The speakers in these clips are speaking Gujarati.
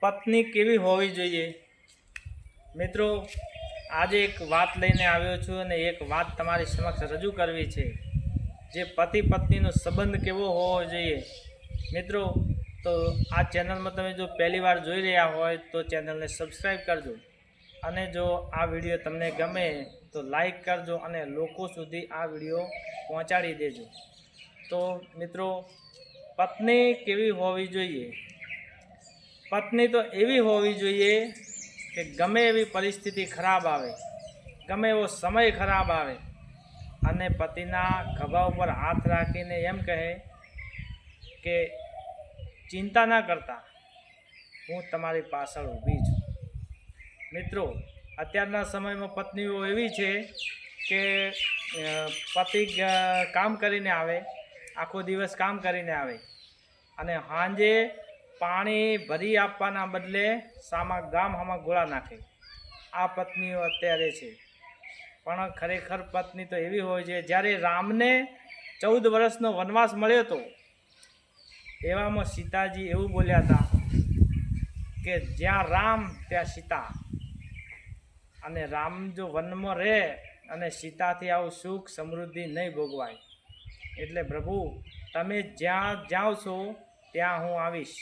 પત્ની કેવી હોવી જોઈએ? મિત્રો, આજે એક વાત લઈને આવ્યો છું અને એક વાત તમારી સમક્ષ રજૂ કરવી છે, જે પતિ પત્નીનો સંબંધ કેવો હોવો જોઈએ. મિત્રો, તો આ ચેનલમાં તમે જો પહેલી વાર જોઈ રહ્યા હોય તો ચેનલને સબસ્ક્રાઈબ કરજો, અને જો આ વિડીયો તમને ગમે તો લાઈક કરજો અને લોકો સુધી આ વિડીયો પહોંચાડી દેજો. તો મિત્રો, પત્ની કેવી હોવી જોઈએ? પત્ની તો એવી હોવી જોઈએ કે ગમે એવી પરિસ્થિતિ ખરાબ આવે, ગમે એવો સમય ખરાબ આવે, અને પતિના ખભા ઉપર હાથ રાખીને એમ કહે કે ચિંતા ના કરતા, હું તમારી પાછળ ઊભી છું. મિત્રો, અત્યારના સમયમાં પત્નીઓ એવી છે કે પતિ કામ કરીને આવે, આખો દિવસ કામ કરીને આવે, અને સાંજે પાણી ભરી આપવાના બદલે ગામમાં ગોળા નાખે. આ પત્નીઓ અત્યારે છે. પણ ખરેખર પત્ની તો એવી હોય છે, જ્યારે રામને 14 વર્ષનો વનવાસ મળ્યો હતો, એવામાં સીતાજી એવું બોલ્યા હતા કે જ્યાં રામ ત્યાં સીતા, અને રામ જો વનમાં રહે અને સીતાથી આવું સુખ સમૃદ્ધિ નહીં ભોગવાય. એટલે પ્રભુ, તમે જ્યાં જાઓ છો ત્યાં હું આવીશ.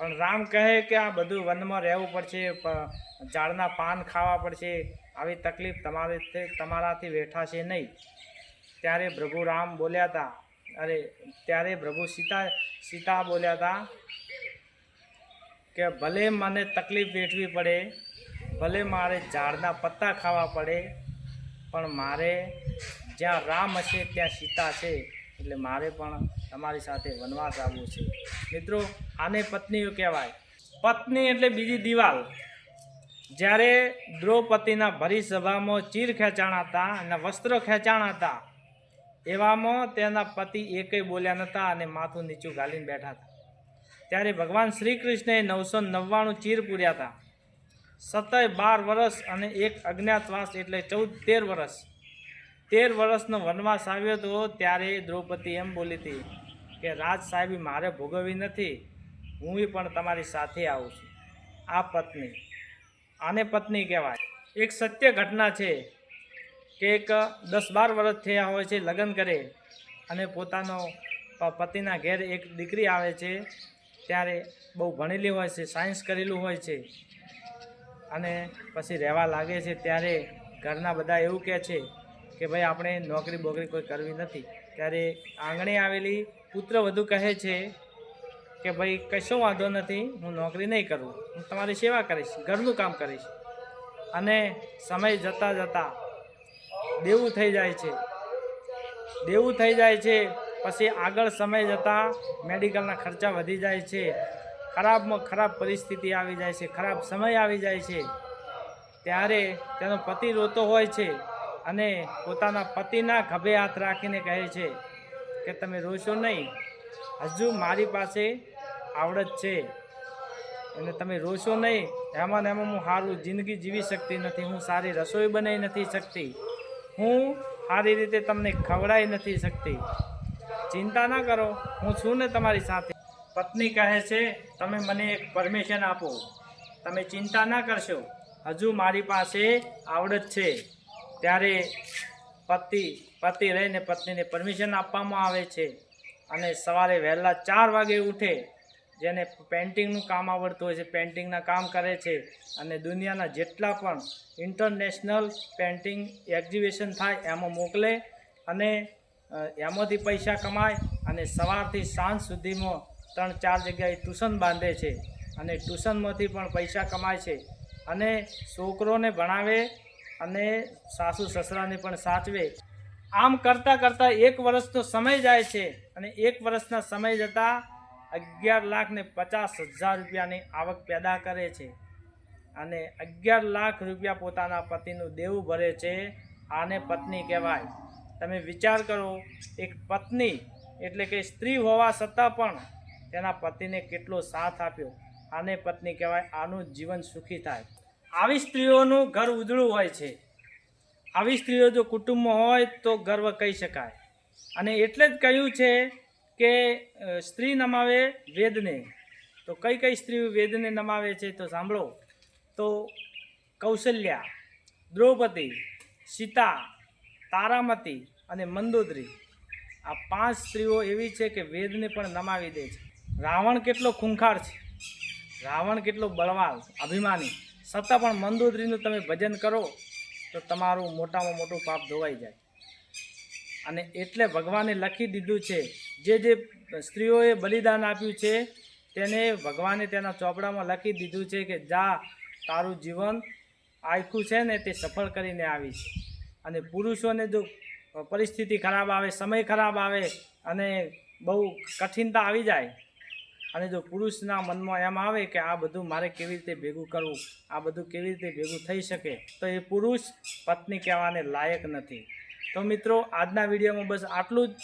પણ રામ કહે કે આ બધું વનમાં રહેવું પડશે, ઝાડના પાન ખાવા પડશે, આવી તકલીફ તમારાથી વેઠાશે નહીં. ત્યારે પ્રભુ રામ બોલ્યા હતા, ત્યારે પ્રભુ સીતા બોલ્યા હતા કે ભલે મને તકલીફ વેઠવી પડે, ભલે મારે ઝાડના પત્તા ખાવા પડે, પણ મારે જ્યાં રામ હશે ત્યાં સીતા છે, એટલે મારે પણ તમારી સાથે વનવાસ આવવું છે. મિત્રો, આને પત્નીઓ કહેવાય. પત્ની એટલે બીજી દિવાલ. જ્યારે દ્રૌપદીના ભરી સભામાં ચીર ખેંચાણ હતા અને વસ્ત્ર ખેંચાણ હતા, એવામાં તેના પતિ એકેય બોલ્યા નહોતા અને માથું નીચું ગાલીને બેઠા હતા. ત્યારે ભગવાન શ્રી કૃષ્ણએ 999 ચીર પૂર્યા હતા. સતય 12 વર્ષ અને એક અજ્ઞાતવાસ એટલે 13 વર્ષ. 13 વર્ષનો વનવાસ આવ્યો હતો. ત્યારે દ્રૌપદી એમ બોલી હતી કે રાજ સાહેબી મારે ભોગવવી નથી, હું પણ તમારી સાથે આવું છું. આ પત્ની, આને પત્ની કહેવાય. એક સત્ય ઘટના છે કે એક 10-12 વર્ષ થયા હોય છે લગ્ન કરે, અને પોતાનો પતિના ઘેર એક દીકરી આવે છે. ત્યારે બહુ ભણેલી હોય છે, સાયન્સ કરેલું હોય છે, અને પછી રહેવા લાગે છે. ત્યારે ઘરના બધા એવું કહે છે કે ભાઈ આપણે નોકરી બોકરી કોઈ કરવી નથી. ત્યારે આંગણે આવેલી પુત્રવધુ કહે છે કે ભાઈ કશો વાંધો નથી, હું નોકરી નહીં કરું, હું તમારી સેવા કરીશ, ઘરનું કામ કરીશ. અને સમય જતાં જતાં દેવું થઈ જાય છે. પછી આગળ સમય જતાં મેડિકલના ખર્ચા વધી જાય છે, ખરાબમાં ખરાબ પરિસ્થિતિ આવી જાય છે, ખરાબ સમય આવી જાય છે. ત્યારે તેનો પતિ રોતો હોય છે અને પોતાના પતિના ખભે હાથ રાખીને કહે છે કે તમે રોશો નહીં, હજુ મારી પાસે આવડત છે, અને તમે રોશો નહીં. એમાં હું સારું જિંદગી જીવી શકતી નથી, હું સારી રસોઈ બનાવી નથી શકતી, હું સારી રીતે તમને ખવડાવી નથી શકતી. ચિંતા ના કરો, હું છું ને તમારી સાથે. પત્ની કહે છે તમે મને એક પરમિશન આપો, તમે ચિંતા ના કરશો, હજુ મારી પાસે આવડત છે. ત્યારે પતિ રહીને પત્નીને પરમિશન આપવામાં આવે છે, અને સવારે વહેલા 4 વાગે ઉઠે. જેને પેઇન્ટિંગનું કામ આવડતું હોય છે, પેઇન્ટિંગના કામ કરે છે, અને દુનિયાના જેટલા પણ ઇન્ટરનેશનલ પેઇન્ટિંગ એક્ઝિબિશન થાય એમાં મોકલે, અને એમાંથી પૈસા કમાય, અને સવારથી સાંજ સુધીમાં 3-4 જગ્યાએ ટ્યુશન બાંધે છે, અને ટ્યુશનમાંથી પણ પૈસા કમાય છે, અને છોકરોને ભણાવે અને સાસુ સસરાને પણ સાચવે. આમ કરતાં કરતાં 1 વર્ષનો સમય જાય છે, અને 1 વર્ષના સમય જતાં 11,50,000 રૂપિયાની આવક પેદા કરે છે, અને 11 લાખ રૂપિયા પોતાના પતિનું દેવું ભરે છે. આને પત્ની કહેવાય. તમે વિચાર કરો, એક પત્ની એટલે કે સ્ત્રી હોવા છતાં પણ તેના પતિને કેટલો સાથ આપ્યો. આને પત્ની કહેવાય. આનું જીવન સુખી થાય. આવી સ્ત્રીઓનું ઘર ઉજળું હોય છે. આવી સ્ત્રીઓ જો કુટુંબમાં હોય તો ગર્વ કહી શકાય. અને એટલે જ કહ્યું છે કે સ્ત્રી નમાવે વેદને, તો કઈ કઈ સ્ત્રીઓ વેદને નમાવે છે તો સાંભળો. તો કૌશલ્યા, દ્રૌપદી, સીતા, તારામતી અને મંદોદરી, આ 5 સ્ત્રીઓ એવી છે કે વેદને પણ નમાવી દે છે. રાવણ કેટલો ખૂંખાર છે, રાવણ કેટલો બળવાન અભિમાની, છતાં પણ મંદોદરીનું તમે ભજન કરો તો તમારું મોટામાં મોટું પાપ ધોવાઈ જાય. અને એટલે ભગવાને લખી દીધું છે, જે સ્ત્રીઓએ બલિદાન આપ્યું છે તેને ભગવાને તેના ચોપડામાં લખી દીધું છે કે જા, તારું જીવન આખું છે ને તે સફળ કરીને આવી છે. અને પુરુષોને જો પરિસ્થિતિ ખરાબ આવે, સમય ખરાબ આવે અને બહુ કઠિનતા આવી જાય, અને જો પુરુષના મનમાં એમ આવે કે આ બધું મારે કેવી રીતે ભેગું કરવું, આ બધું કેવી રીતે ભેગું થઈ શકે, તો એ પુરુષ પત્ની કહેવાને લાયક નથી. તો મિત્રો, આજના વિડીયોમાં બસ આટલું જ.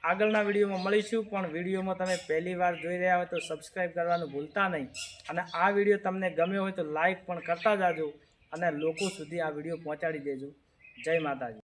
આગળના વિડીયોમાં મળીશું, પણ વિડીયોમાં તમે પહેલી વાર જોઈ રહ્યા હોય તો સબસ્ક્રાઈબ કરવાનું ભૂલતા નહીં. અને આ વિડીયો તમને ગમ્યો હોય તો લાઈક પણ કરતા જાજો અને લોકો સુધી આ વિડીયો પહોંચાડી દેજો. જય માતાજી.